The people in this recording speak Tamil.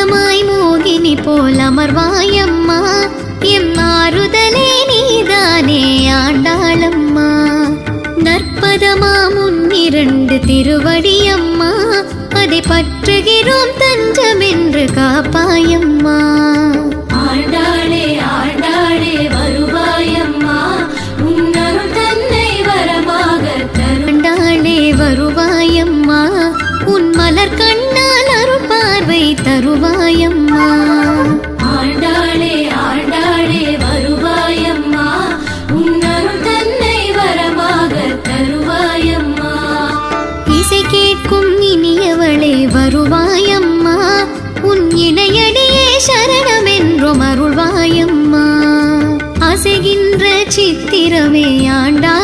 மோகமாய் மோகினி போல் அமர்வாயம்மா, எம் ஆறுதலே நீதானே ஆண்டாளம்மா. நற்பதமா முன்னிரண்டு திருவடியம்மா, அதை பற்றுகிறோம் தஞ்சமென்று காப்பாயம்மா. ஆண்டாளே ஆண்டாளே வருவாயம்மா, உன்னருள் தன்னை வரமாக தரும். ஆண்டாளே வருவாயம்மா, உன் மலர் கண்ணால் அருள் பார்வை தருவாயம்மா. ஆண்டாளே ஆண்டாளே வருவாயம்மா, உன்னருள் தன்னை வரமாக தருவாயம்மா. இசை கேட்கும் இனியவளே வருவாயம்மா, உன் இணையடியே சரணமென்றும் அருள்வாயம்மா. அசைகின்ற சித்திரமே ஆண்டா